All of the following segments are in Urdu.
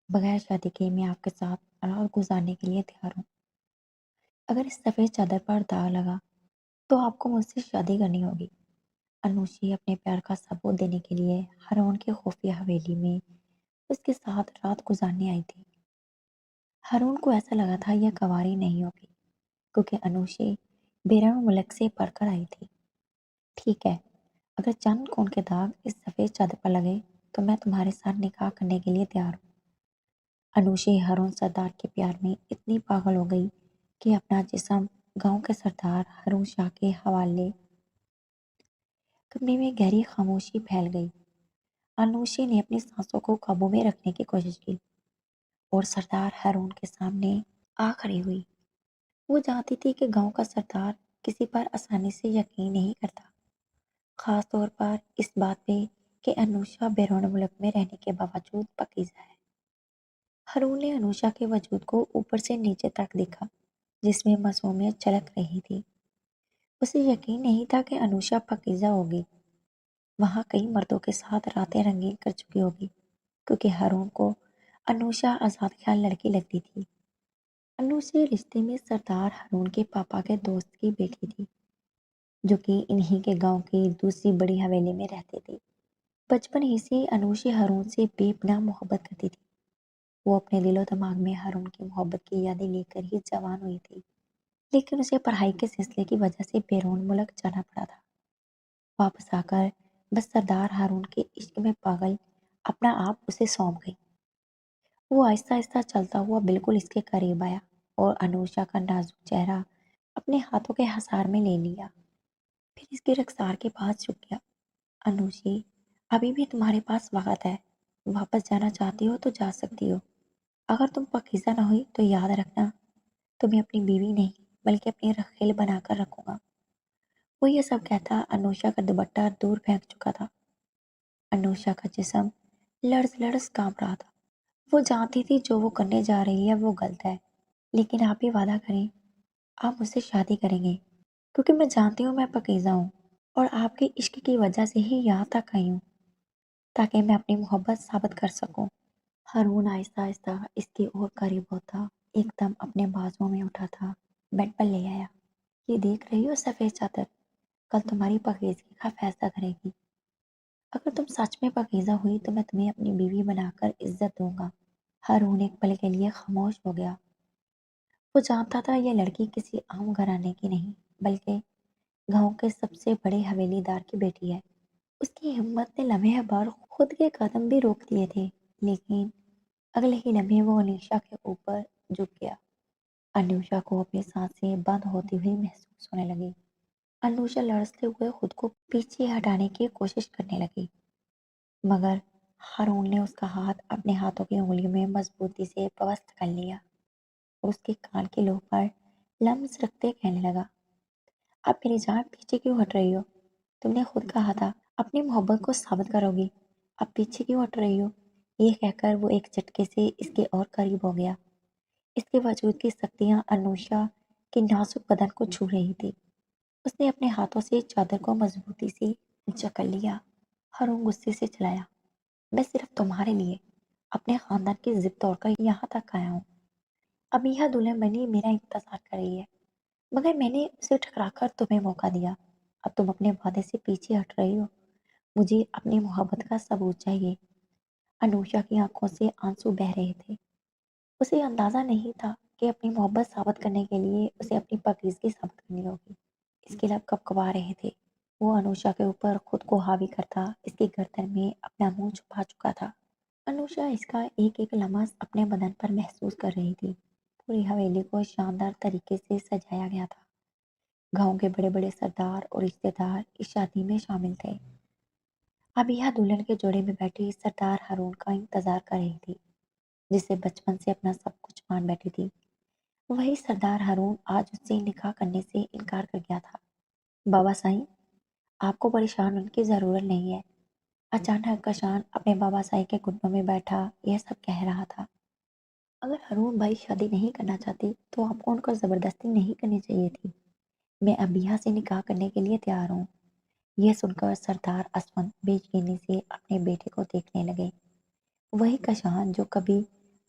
بغیر شادی کے میں آپ کے ساتھ رات گزارنے کے لیے تیار ہوں۔ اگر اس سفید چادر پر داغ لگا تو آپ کو مجھ سے شادی کرنی ہوگی۔ انوشی اپنے پیار کا ثبوت دینے کے لیے ہارون کی خفیہ حویلی میں اس کے ساتھ رات گزارنے آئی تھی۔ ہارون کو ایسا لگا تھا یہ کنواری نہیں ہوگی کیونکہ انوشی بیرون ملک سے پڑھ کر آئی تھی۔ ٹھیک ہے، اگر چند خون کے داغ اس سفید چادر پر لگے تو میں تمہارے ساتھ نکاح کرنے کے لیے تیار ہوں۔ انوشی ہارون سردار کے پیار میں اتنی پاگل ہو گئی کہ اپنا جسم گاؤں کے سردار ہارون شاہ کے حوالے۔ کمرے میں گہری خاموشی پھیل گئی۔ انوشی نے اپنی سانسوں کو قابو میں رکھنے کی کوشش کی اور سردار ہارون کے سامنے آ کھڑی ہوئی۔ وہ جانتی تھی کہ گاؤں کا سردار کسی پر آسانی سے یقین نہیں کرتا، خاص طور پر اس بات پہ کہ انوشا بیرون ملک میں رہنے کے باوجود پاکیزہ ہے۔ ہارون نے انوشا کے وجود کو اوپر سے نیچے تک دیکھا جس میں معصومیت چھلک رہی تھی۔ اسے یقین نہیں تھا کہ انوشا پاکیزہ ہوگی، وہاں کئی مردوں کے ساتھ راتیں رنگین کر چکی ہوگی، کیونکہ ہارون کو انوشا آزاد خیال لڑکی لگتی تھی۔ انوشا رشتے میں سردار ہارون کے پاپا کے دوست کی بیٹی تھی جو کہ انہی کے گاؤں کی دوسری بڑی حویلی میں رہتے تھے۔ بچپن ہی سے انوشی ہارون سے بے پناہ محبت کرتی تھی۔ وہ اپنے دل و دماغ میں ہارون کی محبت کی یادیں لے کر ہی جوان ہوئی تھی، لیکن اسے پڑھائی کے سلسلے کی وجہ سے بیرون ملک جانا پڑا تھا۔ واپس آ کر بس سردار ہارون کے عشق میں پاگل اپنا آپ اسے سونپ گئی۔ وہ آہستہ آہستہ چلتا ہوا بالکل اس کے قریب آیا اور انوشا کا نازک چہرہ اپنے ہاتھوں کے حصار میں لے لیا، پھر اس کے رخسار کے پاس جھک گیا۔ انوشی، ابھی بھی تمہارے پاس وقت ہے، واپس جانا چاہتی ہو تو جا سکتی ہو۔ اگر تم پاکیزہ نہ ہوئی تو یاد رکھنا تمہیں اپنی بیوی نہیں بلکہ اپنی رکھیل بنا کر رکھوں گا۔ وہ یہ سب کہتا انوشا کا دوپٹہ دور پھینک چکا تھا۔ انوشا کا جسم لرز لرز کانپ رہا تھا۔ وہ جانتی تھی جو وہ کرنے جا رہی ہے وہ غلط ہے، لیکن آپ ہی وعدہ کریں، آپ مجھ سے شادی کریں گے کیونکہ میں جانتی ہوں میں پاکیزہ ہوں اور آپ کے عشق کی وجہ سے ہی یہاں تک آئی ہوں تاکہ میں اپنی محبت ثابت کر سکوں۔ ہارون آہستہ آہستہ اس کے اور قریب ہوتا، ایک دم اپنے بازوؤں میں اٹھا تھا، بیڈ پر لے آیا۔ یہ دیکھ رہی ہو سفید چادر، کل تمہاری پاکیزگی کا فیصلہ کرے گی۔ اگر تم سچ میں پاکیزہ ہوئی تو میں تمہیں اپنی بیوی بنا کر عزت دوں گا۔ ہارون ایک پل کے لیے خاموش ہو گیا۔ وہ جانتا تھا یہ لڑکی کسی عام گھرانے کی نہیں بلکہ گاؤں کے سب سے بڑے حویلی دار کی بیٹی ہے۔ اس کی ہمت نے لمحے بھر خود کے قدم بھی روک دیے تھے، لیکن اگلے ہی لمحے وہ انوشا کے اوپر جھک گیا۔ انوشا کو اپنی سانسیں بند ہوتی ہوئی محسوس ہونے لگی۔ انوشا لرزتے ہوئے خود کو پیچھے ہٹانے کی کوشش کرنے لگی، مگر ہارون نے اس کا ہاتھ اپنے ہاتھوں کی انگلیوں میں مضبوطی سے پوست کر لیا اور اس کے کان کے لوح پر لمس رکھتے کہنے لگا، اب میری جان پیچھے کیوں ہٹ رہی ہو؟ تم نے خود کہا تھا اپنی محبت کو ثابت کرو گی، اب پیچھے کیوں ہٹ رہی ہو؟ یہ کہہ کر وہ ایک جھٹکے سے اس کے اور قریب ہو گیا۔ اس کے وجود کی شکتیاں انوشا کے نازک بدن کو چھو رہی تھی۔ اس نے اپنے ہاتھوں سے چادر کو مضبوطی سے جکڑ لیا۔ ہارون غصے سے چلایا، میں صرف تمہارے لیے اپنے خاندان کی ضد توڑ کر یہاں تک آیا ہوں۔ اب یہ دلہن بنی میرا انتظار کر رہی ہے، مگر میں نے اسے ٹھکرا کر تمہیں موقع دیا۔ اب تم اپنے وعدے سے پیچھے ہٹ رہی ہو۔ مجھے اپنی محبت کا ثبوت چاہیے۔ انوشا کی آنکھوں سے آنسو بہہ رہے تھے۔ اسے اندازہ نہیں تھا کہ اپنی محبت ثابت کرنے کے لیے اسے اپنی پاکیزگی ثابت کرنی ہوگی۔ اس کے لب کپکپا رہے تھے۔ وہ انوشا کے اوپر خود کو حاوی کرتا اس کی گردن میں اپنا منہ چھپا چکا تھا۔ انوشا اس کا ایک ایک لمس اپنے بدن پر محسوس کر رہی تھی۔ پوری حویلی کو شاندار طریقے سے سجایا گیا تھا۔ گاؤں کے بڑے بڑے سردار اور رشتے دار اس شادی میں شامل تھے۔ ابیہ دلہن کے جوڑے میں بیٹھی سردار ہارون کا انتظار کر رہی تھی، جسے بچپن سے اپنا سب کچھ مان بیٹھی تھی۔ وہی سردار ہارون آج اس سے نکاح کرنے سے انکار کر گیا تھا۔ بابا سائیں، آپ کو پریشان ہونے کی ضرورت نہیں ہے۔ اچانک کشان اپنے بابا سائیں کے گھٹنوں میں بیٹھا یہ سب کہہ رہا تھا۔ اگر ہارون بھائی شادی نہیں کرنا چاہتی تو آپ کو ان کو زبردستی نہیں کرنی چاہیے تھی۔ میں ابیہ سے نکاح کرنے کے لیے تیار ہوں۔ یہ سن کر سردار اسون بے یقینی سے اپنے بیٹے کو دیکھنے لگے۔ وہی کشان جو کبھی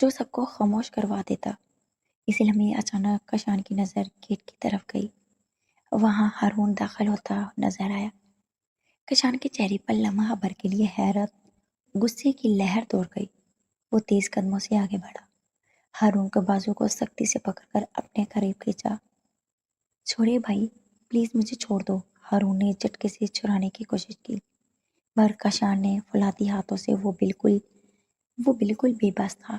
جو سب کو خاموش کروا دیتا۔ اسی لمحے اچانک کشان کی نظر گیٹ کی طرف گئی۔ وہاں ہارون داخل ہوتا نظر آیا۔ کشان کے چہرے پر لمحہ بھر کے لیے حیرت، غصے کی لہر دوڑ گئی۔ وہ تیز قدموں سے آگے بڑھا، ہارون کے بازو کو سختی سے پکڑ کر اپنے قریب کھینچا۔ چھوڑے بھائی، پلیز مجھے چھوڑ دو۔ ہارون نے جھٹکے سے چھڑانے کی کوشش کی، پر کشان نے فولادی ہاتھوں سے وہ بالکل بے بس تھا۔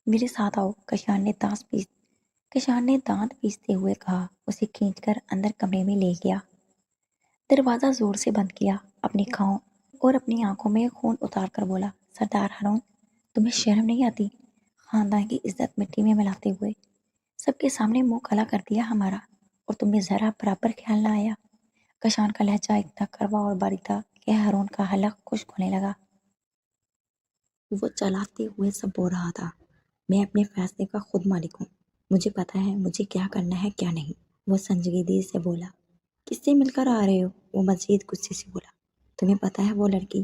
میرے ساتھ آؤ، کشان نے دانت پیستے ہوئے کہا، اسے کھینچ کر اندر کمرے میں لے گیا۔ دروازہ زور سے بند کیا، اپنی کھاؤں اور اپنی آنکھوں میں خون اتار کر بولا، سردار ہارون، تمہیں شرم نہیں آتی؟ خاندان کی عزت مٹی میں ملاتے ہوئے سب کے سامنے منہ کالا کر دیا ہمارا، اور تمہیں ذرا برابر خیال نہ آیا؟ کشان کا لہجہ اتنا کڑوا اور باریک تھا کہ ہارون کا حلق خشک ہونے لگا۔ وہ چلاتے ہوئے سب بول رہا تھا، میں اپنے فیصلے کا خود مالک ہوں، مجھے پتا ہے مجھے کیا کرنا ہے کیا نہیں۔ وہ سنجیدگی سے بولا، کس سے مل کر آ رہے ہو؟ وہ مزید غصے سے بولا، تمہیں پتا ہے وہ لڑکی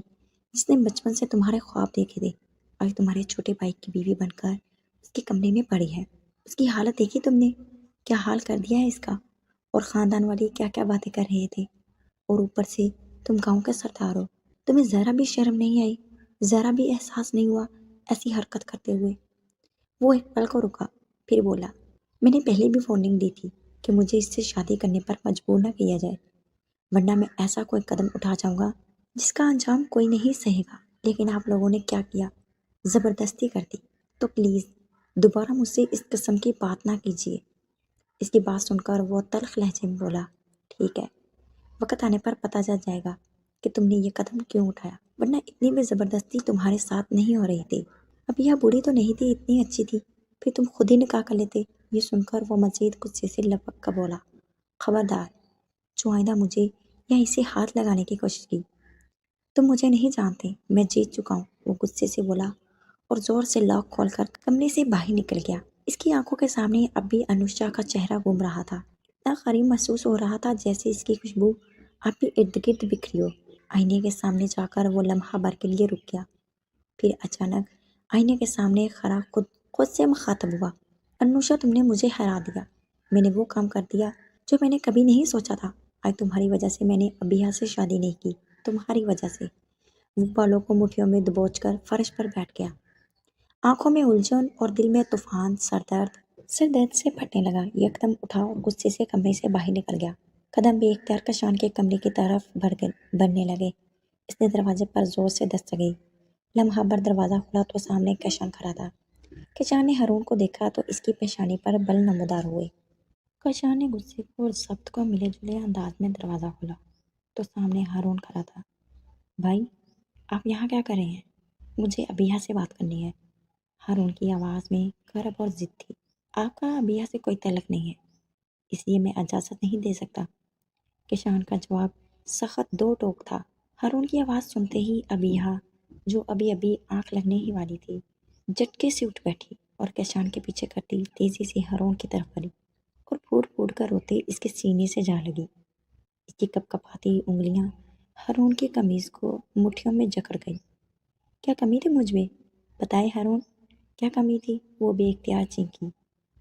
جس نے بچپن سے تمہارے خواب دیکھے تھے، آج تمہارے چھوٹے بھائی کی بیوی بن کر اس کے کمرے میں پڑی ہے۔ اس کی حالت دیکھی تم نے؟ کیا حال کر دیا ہے اس کا؟ اور خاندان والے کیا کیا باتیں کر رہے تھے، اور اوپر سے تم گاؤں کے سردار ہو، تمہیں ذرا بھی شرم نہیں آئی، ذرا بھی احساس نہیں ہوا ایسی حرکت کرتے ہوئے؟ وہ ایک پل کو رکا، پھر بولا، میں نے پہلے بھی وارننگ دی تھی کہ مجھے اس سے شادی کرنے پر مجبور نہ کیا جائے، ورنہ میں ایسا کوئی قدم اٹھا جاؤں گا جس کا انجام کوئی نہیں سہے گا۔ لیکن آپ لوگوں نے کیا کیا؟ زبردستی کر دی۔ تو پلیز دوبارہ مجھ سے اس قسم کی بات نہ کیجیے۔ اس کی بات سن کر وہ تلخ لہجے میں بولا، ٹھیک ہے، وقت آنے پر پتہ چل جائے گا کہ تم نے یہ قدم کیوں اٹھایا، ورنہ اتنی بھی زبردستی تمہارے ساتھ نہیں ہو رہی تھی۔ اب یہ بوڑھی تو نہیں تھی، اتنی اچھی تھی، پھر تم خود ہی نکاح کر لیتے۔ یہ سن کر وہ مزید غصے سے لپک کر بولا، خبردار، جو آئندہ مجھے یا اسے ہاتھ لگانے کی کوشش کی، تم مجھے نہیں جانتے، میں جیت چکا ہوں۔ وہ غصے سے بولا اور زور سے لاک کھول کر کمرے سے باہر نکل گیا۔ اس کی آنکھوں کے سامنے اب بھی انوشا کا چہرہ گھوم رہا تھا، اتنا قریب محسوس ہو رہا تھا جیسے اس کی خوشبو اب بھی ارد گرد بکھری ہو۔ آئینے کے سامنے جا کر وہ لمحہ بھر کے لیے رک گیا، پھر اچانک آئینے کے سامنے کھڑا خود سے مخاطب ہوا، انوشا، تم نے مجھے ہرا دیا، میں نے وہ کام کر دیا جو میں نے کبھی نہیں سوچا تھا۔ آج تمہاری وجہ سے میں نے ابیہ سے شادی نہیں کی، تمہاری وجہ سے۔ وہ بالوں کو مٹھیوں میں دبوچ کر فرش پر بیٹھ گیا، آنکھوں میں الجھن اور دل میں طوفان۔ سر درد سے پھٹنے لگا، یکدم اٹھا اور غصے سے کمرے سے باہر نکل گیا۔ قدم بے اختیار کشان کے کمرے کی طرف بڑھنے لگے۔ اس نے دروازے پر زور سے دستک دی۔ لمحہ بھر دروازہ کھلا تو سامنے کشان کھڑا تھا۔ کشان نے ہارون کو دیکھا تو اس کی پیشانی پر بل نمودار ہوئے۔ کشان نے غصے اور ضبط کو ملے جلے انداز میں دروازہ کھولا تو سامنے ہارون کھڑا تھا۔ بھائی، آپ یہاں کیا کر رہے ہیں؟ مجھے ابیہ سے بات کرنی ہے۔ ہارون کی آواز میں کرب اور ضد تھی۔ آپ کا ابیہ سے کوئی تعلق نہیں ہے، اس لیے میں اجازت نہیں دے سکتا۔ کشان کا جواب سخت دو ٹوک تھا۔ ہارون کی آواز سنتے ہی ابیہ، جو ابھی آنکھ لگنے ہی والی تھی، جھٹکے سے اٹھ بیٹھی اور کشان کے پیچھے کرتی تیزی سے ہارون کی طرف بڑھی اور پھوٹ پھوٹ کر روتے اس کے سینے سے جا لگی۔ اس کی کپ کپاتی انگلیاں ہارون کی قمیض کو مٹھیوں میں جکڑ گئی۔ کیا کمی تھی مجھ میں؟ بتائے ہارون، کیا کمی تھی؟ وہ بے اختیار چینکی،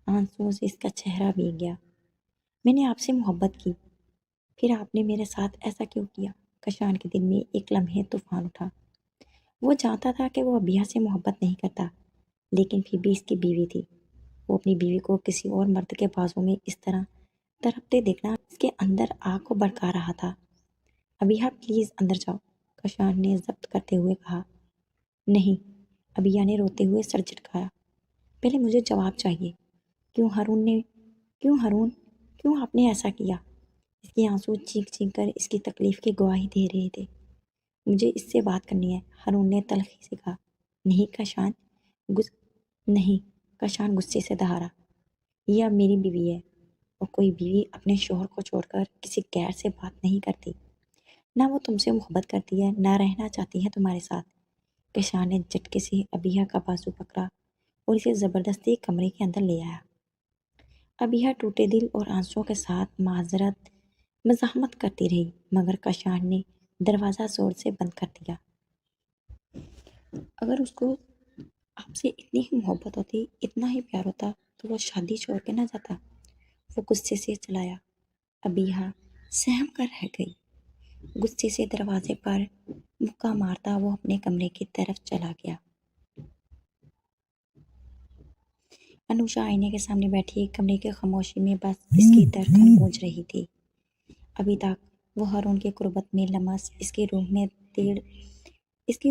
آنسوؤں سے اس کا چہرہ بھیگ گیا۔ میں نے آپ سے محبت کی، پھر آپ نے میرے ساتھ ایسا کیوں کیا؟ کشان کے دل میں ایک لمحے طوفان اٹھا۔ وہ جانتا تھا کہ وہ ابیہ سے محبت نہیں کرتا، لیکن پھر بھی اس کی بیوی تھی۔ وہ اپنی بیوی کو کسی اور مرد کے بازوں میں اس طرح تڑپتے دیکھنا اس کے اندر آگ کو بھڑکا رہا تھا۔ ابیہ پلیز اندر جاؤ، کشان نے ضبط کرتے ہوئے کہا۔ نہیں، ابیہ نے روتے ہوئے سر جھٹکایا، پہلے مجھے جواب چاہیے، کیوں ہارون، کیوں آپ نے ایسا کیا؟ اس کے آنسو چینک چینک کر اس کی تکلیف کی گواہی دے رہے تھے۔ مجھے اس سے بات کرنی ہے، ہارون نے تلخی سے کہا۔ نہیں، کشان غصے سے دہارا، یہ اب میری بیوی ہے، اور کوئی بیوی اپنے شوہر کو چھوڑ کر کسی غیر سے بات نہیں کرتی، نہ وہ تم سے محبت کرتی ہے، نہ رہنا چاہتی ہے تمہارے ساتھ۔ کشان نے جھٹکے سے ابیہ کا بازو پکڑا اور اسے زبردستی کمرے کے اندر لے آیا۔ ابیہ ٹوٹے دل اور آنسوؤں کے ساتھ معذرت مزاحمت کرتی رہی، مگر کشان نے دروازہ زور سے بند کر دیا۔ اگر اس کو آپ سے اتنی ہی محبت ہوتی، اتنا ہی پیار ہوتا تو وہ شادی چھوڑ کے نہ جاتا۔ وہ غصے سے چلایا۔ ابیہا سہم کر رہ گئی۔ غصے سے دروازے پر مکہ مارتا وہ اپنے کمرے کی طرف چلا گیا۔ انوشا آئینے کے سامنے بیٹھی کمرے کی خاموشی میں بس اس کی دھڑکن گونج رہی تھی۔ ابھی تک وہ ہارون کے قربت میں لمس اس کی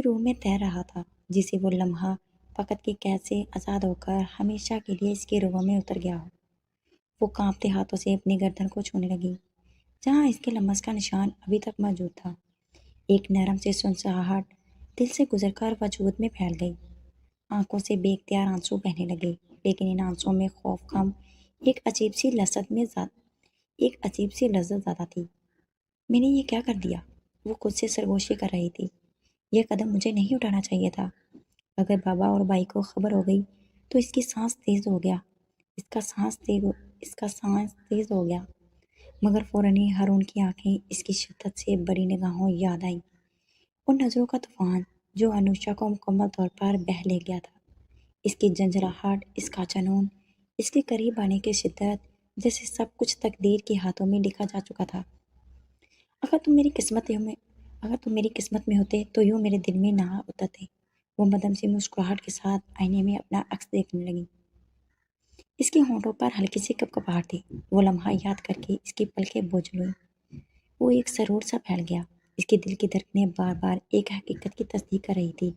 روح میں تیر رہا تھا، جسے وہ لمحہ وقت کی قید سے آزاد ہو کر ہمیشہ کے لیے اس کی روح میں اتر گیا ہو۔ وہ کانپتے ہاتھوں سے اپنی گردن کو چھونے لگی، جہاں اس کے لمس کا نشان ابھی تک موجود تھا۔ ایک نرم سے سنسناہٹ دل سے گزر کر وجود میں پھیل گئی۔ آنکھوں سے بے اختیار آنسو بہنے لگے، لیکن ان آنسوؤں میں خوف کم، ایک عجیب سی لذت زیادہ تھی۔ میں نے یہ کیا کر دیا؟ وہ خود سے سرگوشی کر رہی تھی۔ یہ قدم مجھے نہیں اٹھانا چاہیے تھا۔ اگر بابا اور بھائی کو خبر ہو گئی تو اس کا سانس تیز ہو گیا۔ مگر فوراً ہی ہارون کی آنکھیں اس کی شدت سے بڑی نگاہوں یاد آئیں۔ ان نظروں کا طوفان جو انوشا کو مکمل طور پر بہہ لے گیا تھا۔ اس کی جھنجھلاہٹ، اس کا جنون، اس کے قریب آنے کی شدت، جیسے سب کچھ تقدیر کے ہاتھوں میں لکھا جا چکا تھا۔ اگر تم میری قسمت میں ہوتے تو یوں میرے دل میں نہ اترتے۔ وہ مدھم سی مسکراہٹ کے ساتھ آئینے میں اپنا عکس دیکھنے لگی۔ اس کے ہونٹوں پر ہلکی سی کپکپاہٹ تھی۔ وہ لمحہ یاد کر کے اس کی پلکیں بوجھل ہوئیں۔ وہ ایک سرور سا پھیل گیا۔ اس کے دل کی دھڑکنیں بار بار ایک حقیقت کی تصدیق کر رہی تھی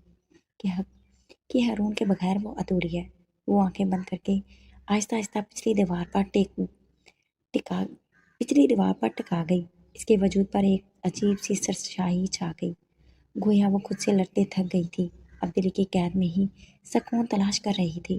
کہ ہارون کے بغیر وہ ادھوری ہے۔ وہ آنکھیں بند کر کے آہستہ آہستہ پچھلی دیوار پر ٹکا گئی۔ اس کے وجود پر ایک عجیب سی سرسیاہی چھا گئی، گویا وہ خود سے لڑتے تھک گئی تھی، اب دل کی قید میں ہی سکون تلاش کر رہی تھی۔